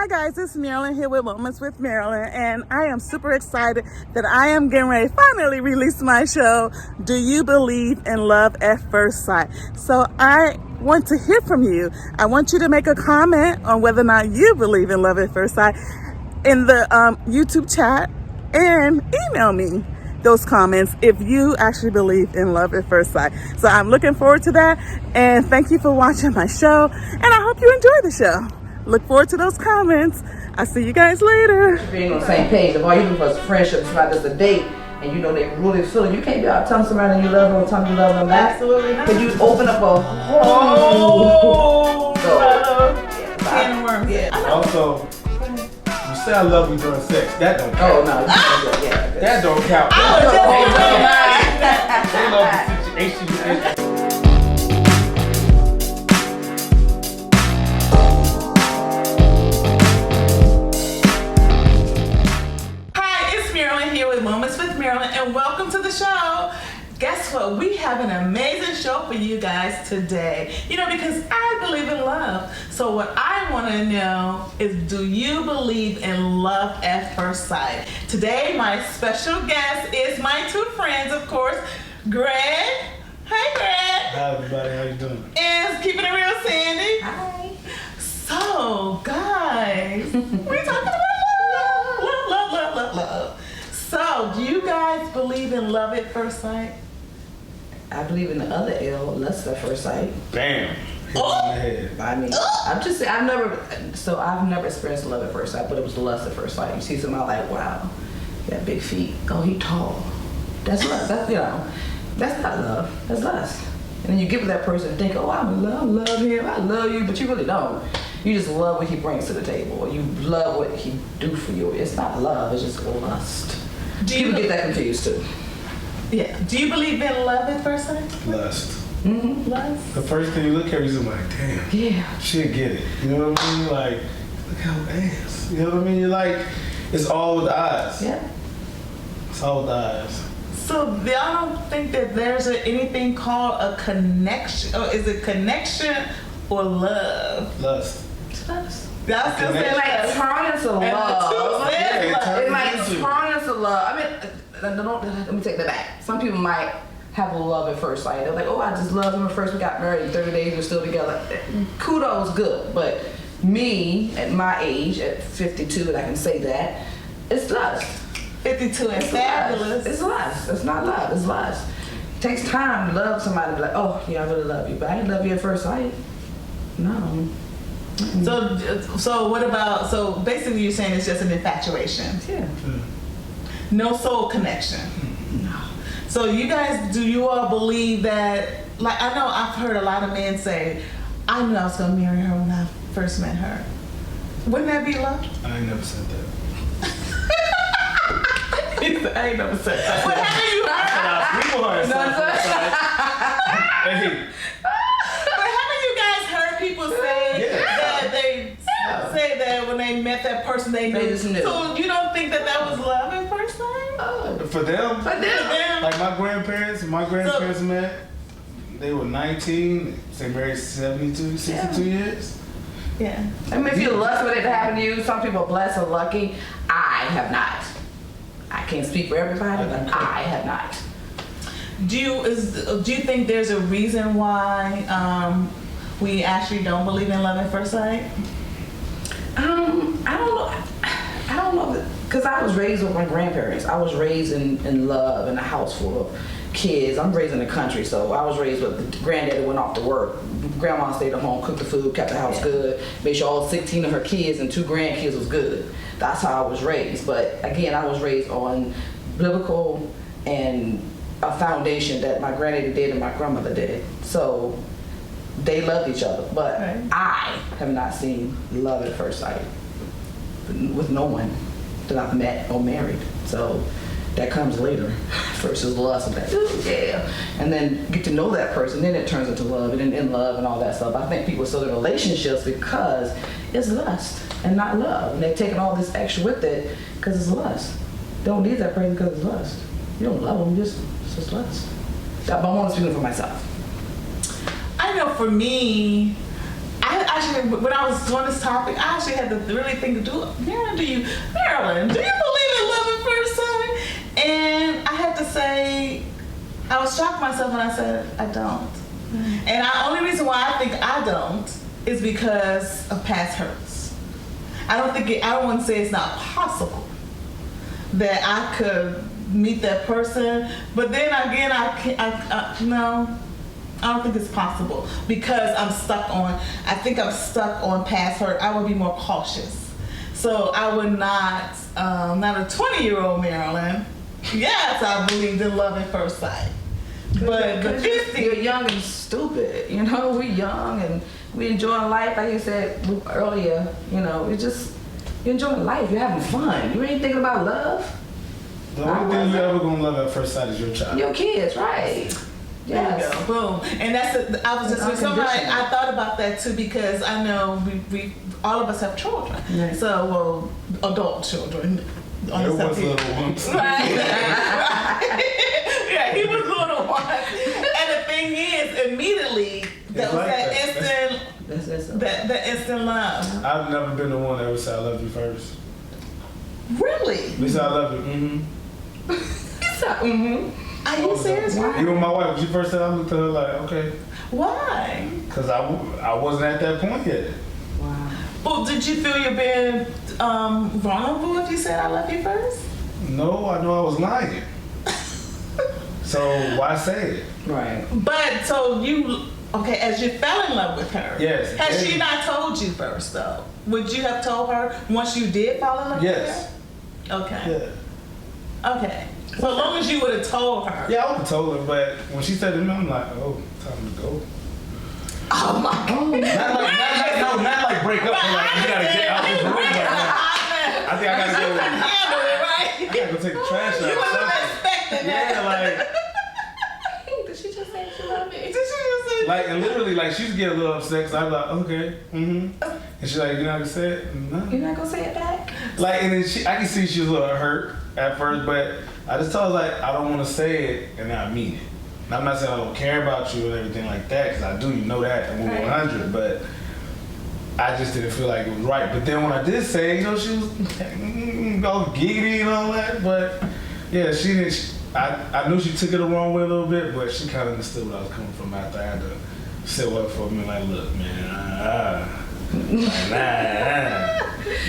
Hi guys, it's Marilyn here with Moments with Marilyn, and I am super excited that I am getting ready to finally release my show, Do You Believe in Love at First Sight? So I want to hear from you. I want you to make a comment on whether or not you believe in love at first sight in the YouTube chat, and email me those comments if you actually believe in love at first sight. So I'm looking forward to that, and thank you for watching my show, and I hope you enjoy the show. Look forward to those comments. I'll see you guys later. Being on the same page. If all you do for is friendship, it's not just a date, and you know they really feel it, you can't be out telling somebody you love them or telling you love them back. Absolutely not. Because you open up a whole Can of worms. Yeah. Also, you say I love you during sex. That don't count. Oh no, yeah. That don't count. They love the situation. Moments with Marilyn, and welcome to the show. Guess what? We have an amazing show for you guys today. You know, because I believe in love. So what I want to know is, do you believe in love at first sight? Today, my special guest is my two friends, of course, Greg. Hi, Greg. Hi, everybody. How you doing? And keeping it real, Sandy. Hi. So, guys, we're talking about love. So, do you guys believe in love at first sight? I believe in the other L, lust at first sight. Bam. Hit on the head. I mean, I'm just saying, I've never experienced love at first sight, but it was lust at first sight. You see somebody like, wow, he got big feet. Oh, he tall. That's lust. That's not love. That's lust. And then you get with that person and think, oh, I love him. I love you, but you really don't. You just love what he brings to the table, or you love what he do for you. It's not love. It's just lust. People get that confused too. Yeah. Do you believe in love at first sight? Lust. Mm-hmm. Lust? The first thing you look at, you're like, damn. Yeah. She'll get it. You know what I mean? Like, look how ass. You know what I mean? You're like, it's all with the eyes. Yeah. It's all with the eyes. So y'all don't think that there's anything called a connection, or is it connection or love? Lust. Lust. Y'all still say It might turn into love. It might turn into love. I mean, let me take that back. Some people might have a love at first sight. They're like, oh, I just love him at first. We got married in 30 days. We're still together. Kudos, good. But me, at my age, at 52, and I can say that, it's lust. 52 and It's fabulous. lust. It's lust. It's not love. It's lust. It takes time to love somebody to be like, oh, yeah, I really love you. But I didn't love you at first sight. No. So what about, so basically you're saying it's just an infatuation. Yeah. No soul connection. No. So you guys, do you all believe that, like, I know I've heard a lot of men say, I knew I was going to marry her when I first met her. Wouldn't that be love? I ain't never said that. I ain't never said that. What haven't you heard? People are Hey. But haven't you guys heard people say that they say that when they met that person they knew? just knew. So you don't think that that was love at first sight? For them? But then, Like my grandparents met, they were 19, they married 72, 62 years. Yeah. I mean, if you're lucky with it to happen to you, some people are blessed or lucky. I have not. I can't speak for everybody, but I have not. Do you think there's a reason why we actually don't believe in love at first sight? I don't know. I don't know, because I was raised with my grandparents. I was raised in love in a house full of kids. I'm raised in the country, so I was raised with the granddaddy went off to work. Grandma stayed at home, cooked the food, kept the house good, made sure all 16 of her kids and 2 grandkids was good. That's how I was raised. But again, I was raised on biblical and a foundation that my granddaddy did and my grandmother did. So they loved each other. But I have not seen love at first sight with no one that I've met or married. So that comes later versus lust and that, ooh, yeah. And then get to know that person, then it turns into love and then in love and all that stuff. I think people are still in relationships because it's lust and not love. And they're taking all this extra with it because it's lust. Don't leave that person because it's lust. You don't love them, it's just lust. I'm only speaking for myself. I know for me, I actually, when I was doing this topic, I actually had to really think to do, Marilyn, do you believe in love at first sight? And I had to say, I was shocked myself when I said, I don't. And the only reason why I think I don't is because of past hurts. I don't want to say it's not possible that I could meet that person, but then again, no, I don't think it's possible because I'm stuck on past hurt. I would be more cautious. So I would not a 20-year-old Marilyn. Yes, I believed in love at first sight. But the 50, you're young and stupid. You know, we're young and we enjoying life. Like you said earlier, you know, you're enjoying life. You're having fun. You ain't thinking about love. The only thing you're ever gonna love at first sight is your child. Your kids, right? Yes. There you go. Boom. And I was just with somebody. I thought about that too because I know we all of us have children. Right. So, adult children. There was little ones. Right. Yeah, he was little ones. And the thing is, immediately that was that instant love. I've never been the one that ever said I love you first. Really? At least I love you. Are you serious? Even my wife, when she first said I looked at her like, okay. Why? Because I wasn't at that point yet. Wow. Well, did you feel you're being vulnerable if you said I love you first? No, I know I was lying. So why say it? Right. But as you fell in love with her, yes. Has she not told you first though? Would you have told her once you did fall in love with her? Yes. Okay. Yeah. Okay. So as long as you would have told her. Yeah, I would have told her, but when she said to me, I'm like, oh, time to go. Oh my God. Not like break up. Like, you gotta get out this room. I think I gotta go. Handle it, right? I gotta go take the trash out. You wasn't expecting that. Yeah, like. Did she just say she loved me? Did she just say? Like, and literally, like, she'd get a little upset because I'd be like, okay, And she's like, you're not gonna say it? No. You're not gonna say it back? Like, and then I can see she was a little hurt at first, but I just told her, like, I don't want to say it and I mean it. And I'm not saying I don't care about you and everything like that, because I do, you know that, and we're 100, but I just didn't feel like it was right. But then when I did say it, you know, she was all giggity and all that, but yeah, she didn't. I knew she took it the wrong way a little bit, but she kind of understood where I was coming from after I had to sit up for me, like, look, man,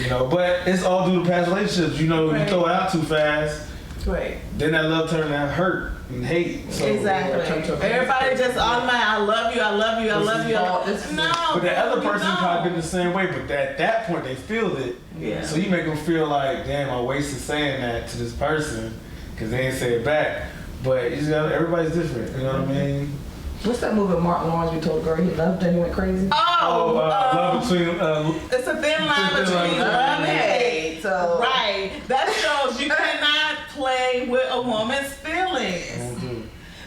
you know, but it's all due to past relationships. You know, you throw it out too fast. Right. Then that love turned out hurt and hate. So exactly. Everybody just automatically, I love you, I love you, I love you. No. But the other person probably been the same way, but at that point they feel it. Yeah. So you make them feel like, damn, I wasted saying that to this person because they ain't say it back. But you just gotta, everybody's different. You know what I mean? What's that movie Martin Lawrence we told the girl he loved and he went crazy? Love between. It's a thin line between love and hate. So. Right. That shows you cannot play with a woman's feelings.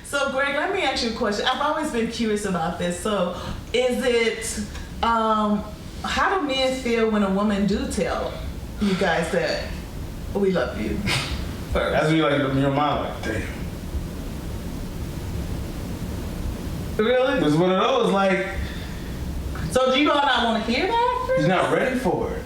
So, Greg, let me ask you a question. I've always been curious about this. So, is it, how do men feel when a woman do tell you guys that we love you first? That's when you're like, in your mind, like, damn. Really? It's one of those, like. So, do you all not want to hear that? You're not ready for it.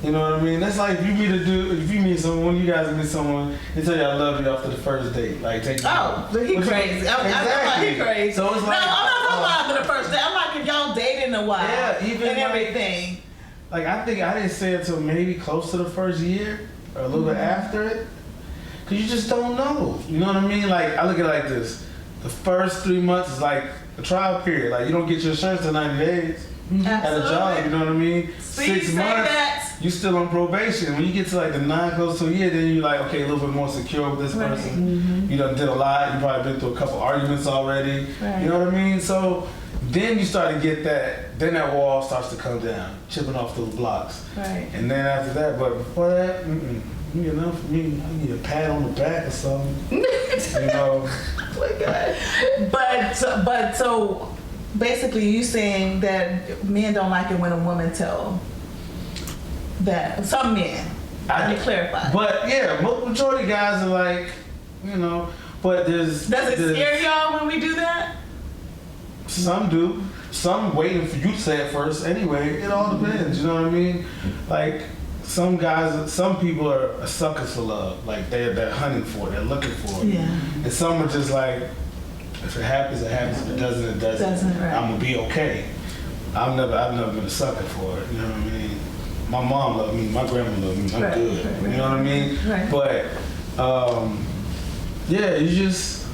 You know what I mean? That's like if you meet someone, you guys meet someone, they tell you I love you after the first date. Like take you. Oh, but he crazy. I'm he crazy. So it's like, no, I'm not talking about after the first date. I'm like if y'all dating a while. Yeah, even and everything. Like I think I didn't say it till maybe close to the first year or a little bit after it. Cause you just don't know. You know what I mean? Like I look at it like this. The first 3 months is like a trial period. Like you don't get your insurance till 90 days. At a job, you know what I mean? 6 months, you still on probation. When you get to like the 9 close to a year, then you're like, okay, a little bit more secure with this person. You done did a lot. You probably been through a couple arguments already. You know what I mean? So then you start to get that. Then that wall starts to come down, chipping off those blocks. Right. And then after that, but before that, you know, for me, I need a pat on the back or something. You know. Oh my God. But so. Basically, you saying that men don't like it when a woman tell that. Some men. Let me clarify. But yeah, majority of guys are like, you know, but there's. Does it scare y'all when we do that? Some do. some waiting for you to say it first anyway. It all depends, you know what I mean? Like, some people are suckers for love. Like, they're hunting for it, they're looking for it. Yeah. And some are just like, if it happens, it happens. If it doesn't, it doesn't. Right. I'm gonna be okay. I've never been a sucker for it, you know what I mean? My mom loved me, my grandma loved me, I'm good. You know what I mean? Right. But, yeah, you just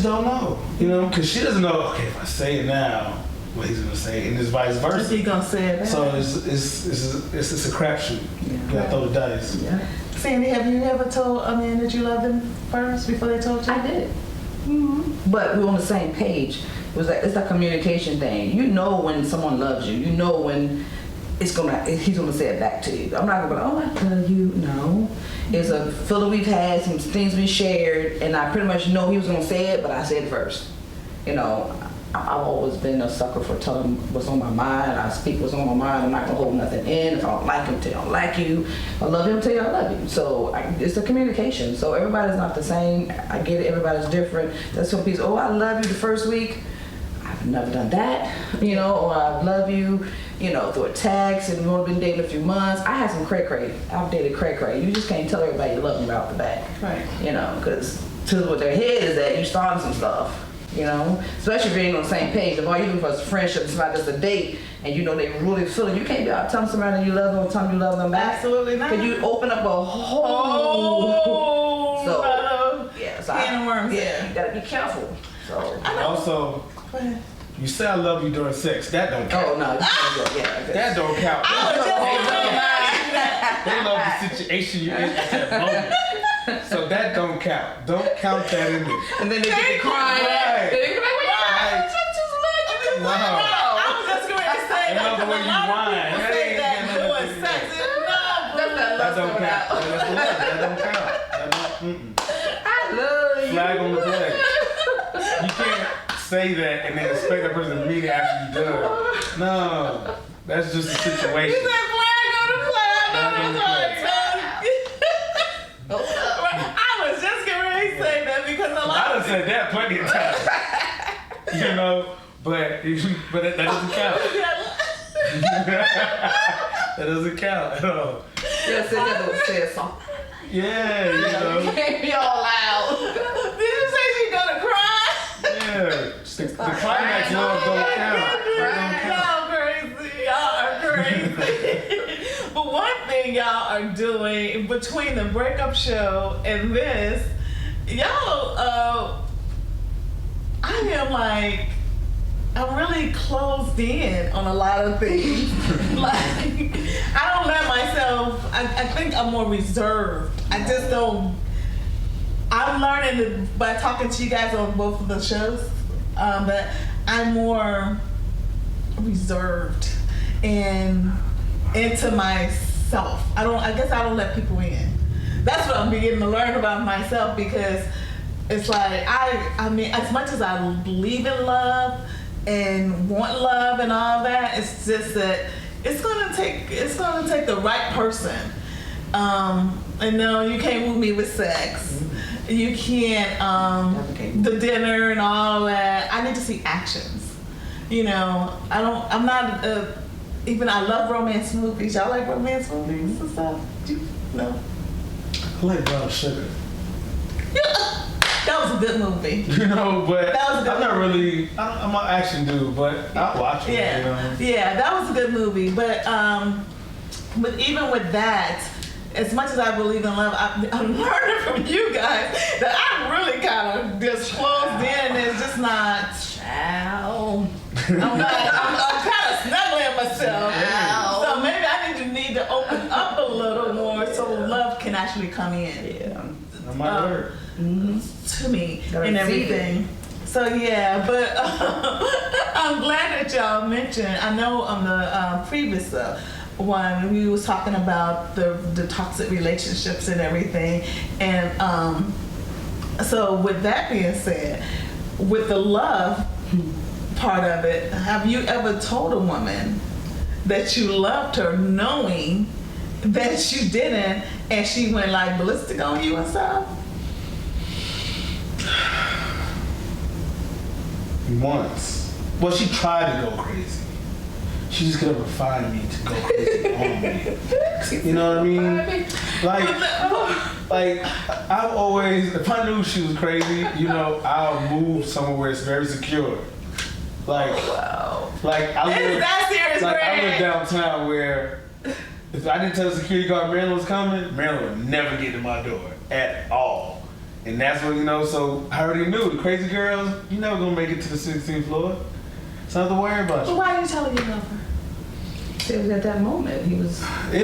don't know, you know? Because she doesn't know, okay, if I say it now, what he's gonna say, and it's vice versa. Is he gonna say it back? So it's a crapshoot. You gotta throw the dice. Yeah. Sandy, have you ever told a man that you loved him first before they told you? I did. But we're on the same page. It's a communication thing. You know when someone loves you. You know when he's gonna say it back to you. I'm not gonna be like, oh, I love you. No. It's a feeling we've had, some things we shared, and I pretty much know he was gonna say it, but I said it first. You know, I've always been a sucker for telling what's on my mind. I speak what's on my mind. I'm not gonna hold nothing in. If I don't like him, tell you I don't like you. If I love him, tell you I love you. So it's a communication. So everybody's not the same. I get it. Everybody's different. That's some people. Oh, I love you the first week. I've never done that. You know, or I love you. You know, through a text, and we've only been dating a few months. I had some cray-cray. I've dated cray-cray. You just can't tell everybody you love them right off the bat. Right. You know, because to what their head is that you starting some stuff. You know, especially if you're ain't on the same page. If all you're looking for is a friendship, it's not just a date, and you know they really feel it. You can't be out telling somebody you love them or telling you love them back. Absolutely not. Because you open up a whole. So can of worms. Yeah, you gotta be careful. So Also, Go ahead. you say I love you during sex. That don't count. oh no, you can't go. Yeah, That don't count. They love the situation you're in at that moment. So that don't count. Don't count that in there. and then they get crying. Right. Then they be like, well, Right. I just love you. No. I was just going to say I love the way you whine. people That say ain't that got nothing doing to do with sex. it. That's That don't count. That don't count. That don't, I love you. Flag on the play. You can't say that and then expect that person to mean it after you do it. No. That's just a situation. You said flag on the play. I know Flag on the what you're I was just getting ready to say that because a I lot done of said that plenty of times. You know, but that doesn't count. That doesn't count at all. Yeah, say that don't say a song. Yeah, you You know. can't be all loud. Did you say she's gonna cry? Yeah. The climax love don't count. That don't count. Y'all crazy. Y'all are crazy. But one thing y'all are doing between the breakup show and this, y'all, I am like, I'm really closed in on a lot of things. Like, I don't let myself, I think I'm more reserved. I just don't, I'm learning by talking to you guys on both of the shows, that I'm more reserved and into myself. I guess I don't let people in. That's what I'm beginning to learn about myself, because it's like, I mean, as much as I believe in love and want love and all that, it's just that it's gonna take the right person. And no, you can't move me with sex. You can't, the dinner and all that. I need to see actions. You know, I'm not, even I love romance movies. Y'all like romance movies and stuff? No? I like brown sugar. That was a good movie. You know, but That was a good I'm not really, I'm an action dude, but I'll watch it, Yeah, you know. yeah, that was a good movie. But even with that, as much as I believe in love, I'm learning from you guys that I'm really kind of just closed in. It's just not. Ow. I'm kind of snuggling myself. Ow. So maybe I need to open up a little more so love can actually come in. Yeah. That might work. To me Gotta and receive everything. So yeah, but I'm glad that y'all mentioned. I know on the previous one we was talking about the toxic relationships and everything, and so with that being said, with the love part of it, have you ever told a woman that you loved her knowing that you didn't, and she went like ballistic on you and stuff? Once. Well, she tried to go crazy. She just could have refined me to go crazy on me. You know what I mean? Like I've always, if I knew she was crazy, you know, I'll move somewhere where it's very secure. Like, like I live, that serious, like Greg? I live downtown where if I didn't tell the security guard Marilyn was coming, Marilyn would never get to my door at all. And that's what, you know, so I already knew the crazy girls, you're never gonna make it to the 16th floor. It's not to worry about So you. why are you telling you love her? It was at that moment. It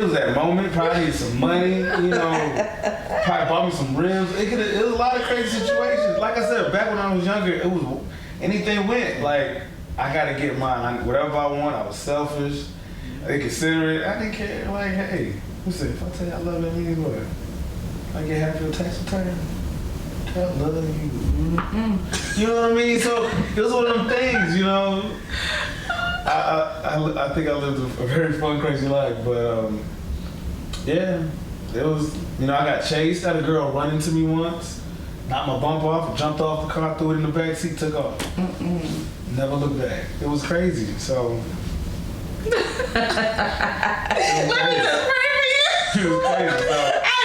was that moment, probably needed some money, you know, probably bought me some rims. It was a lot of crazy situations. Like I said, back when I was younger, it was anything went. Like, I gotta get mine. Whatever I want, I was selfish, inconsiderate. I didn't care. Like, hey, listen, if I tell you I love you, that means what? I get half your tax return. I love you. Mm-hmm. You know what I mean? So it was one of them things, you know. I think I lived a very fun, crazy life, but yeah, it was. You know, I got chased. I had a girl run into me once, knocked my bump off, jumped off the car, threw it in the back seat, took off. Never looked back. It was crazy. So. It was crazy. It was crazy. So, I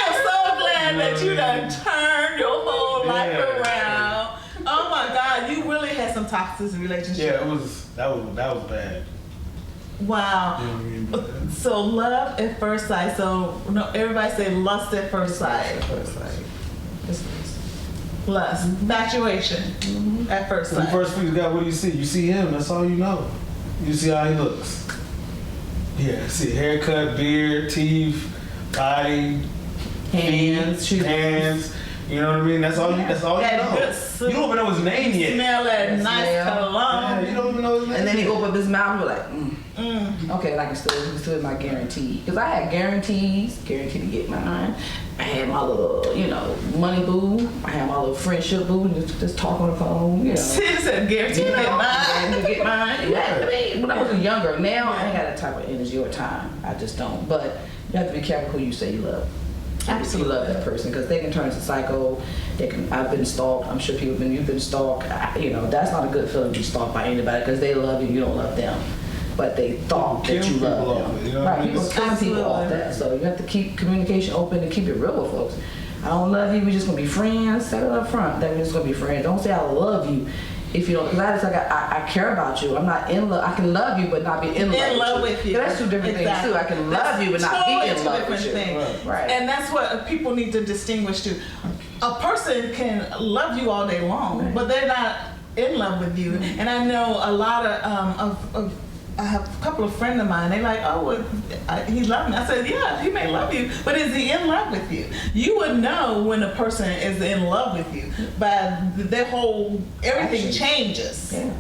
am so glad that you done turned your whole life around. Oh my God, you really had some toxic relationships. yeah, it was. That was bad. Wow. You know what I mean? But, So love at first sight. So no, everybody say lust at first sight. Lust, infatuation at first when sight. you first meet the guy, what do you see? You see him. That's all you know. You see how he looks. Yeah, see haircut, beard, teeth, body, hands, shoes. hands. You know what I mean? That's all. That's all you That know. good You don't even know his name yet. Smell that nice smell. cologne. Yeah, you don't even know his name. And then he opened up his mouth and was like, Mm. okay, like it's still my guarantee. Because I had guaranteed to get mine. I had my little, you know, money boo. I had my little friendship boo, just talk on the phone, you know. Said guarantee to get mine. To get mine. You had to be. When I was younger, now I ain't got that type of energy or time. I just don't. But you have to be careful who you say you love. Absolutely love that person because they can turn into psycho. I've been stalked. I'm sure you've been stalked. You know, that's not a good feeling to be stalked by anybody because they love you. You don't love them, but they thought that you love them. You know Right? People killing people off that. So you have to keep communication open and keep it real with folks. I don't love you. We're just gonna be friends. Say it up front that we're just gonna be friends. Don't say I love you. If you don't, because I care about you. I'm not in love. I can love you, but not be in love with you. That's two different things too. I can love you, but not be in love with you. Right. And that's what people need to distinguish too. A person can love you all day long, but they're not in love with you. And I know a lot of I have a couple of friends of mine. They like, oh, well, he loved me. I said, yeah, he may love you, but is he in love with you? You would know when a person is in love with you by their whole everything changes. Yeah.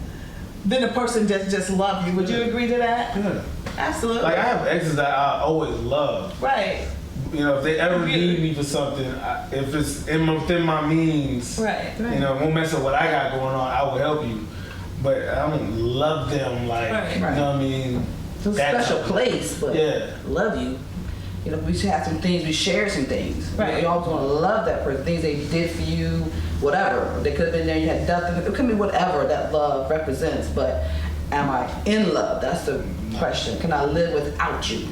Then the person just love you. Would you agree to that? Yeah. Absolutely. Like I have exes that I always love. Right. You know, if they ever need me for something, if it's within my means, Right. you know, won't mess up what I got going on, I will help you. But I don't love them like, Right. you know what I mean? It's a special place, but love you. You know, we should have some things, we share some things. Right. You know, you always want to love that person, things they did for you, whatever. They could have been there, you had nothing. It could be whatever that love represents, but am I in love? That's the question. Can I live without you?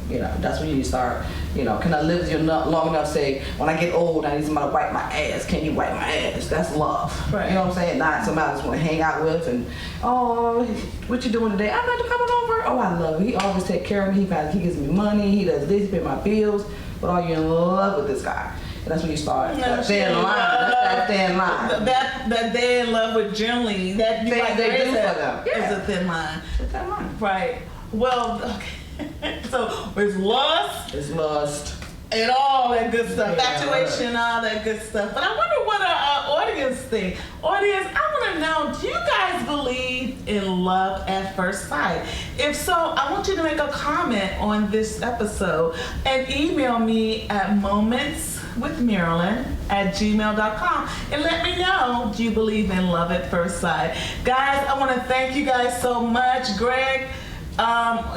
You know, that's when you start, you know, can I live with you long enough to say, when I get old, I need somebody to wipe my ass. Can you wipe my ass? That's love. Right. You know what I'm saying? Not somebody I just want to hang out with and, oh, what you doing today? I'm not coming over. Oh, I love him. He always take care of me. He gives me money. He does this. He pays my bills. But are you in love with this guy? And that's when you start that thin line. That's that thin line. That they in love with generally that you like they do is for them. is a thin line. It's that line. Right. Well, okay. So it's lust It's lust. and all that good stuff, Yeah, infatuation, all that good stuff. But I wonder what our audience think. Audience, I want to know: do you guys believe in love at first sight? If so, I want you to make a comment on this episode and email me at momentswithmarilyn@gmail.com and let me know: do you believe in love at first sight? Guys, I want to thank you guys so much, Greg.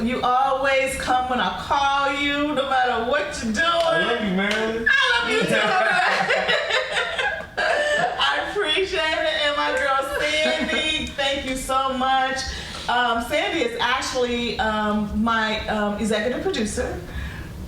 You always come when I call you, no matter what you're doing. I love you, Marilyn. I love you too. I appreciate it. And my girl Sandy, thank you so much. Sandy is actually my executive producer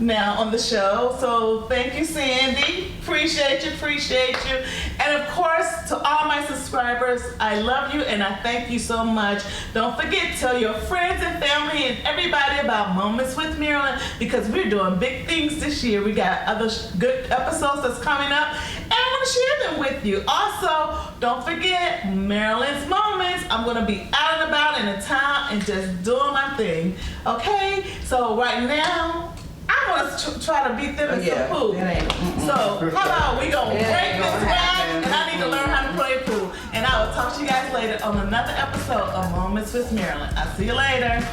now on the show. So thank you, Sandy. Appreciate you. And of course, to all my subscribers, I love you and I thank you so much. Don't forget, tell your friends and family and everybody about Moments with Marilyn, because we're doing big things this year. We got other good episodes that's coming up, and I want to share them with you. Also, don't forget Marilyn's Moments. I'm going to be out and about in the town and just doing my thing. Okay? So right now, I want to try to beat them in some pool. So how about we gonna break this rap, and I need to learn how to play pool. And I will talk to you guys later on another episode of Moments with Marilyn. I'll see you later.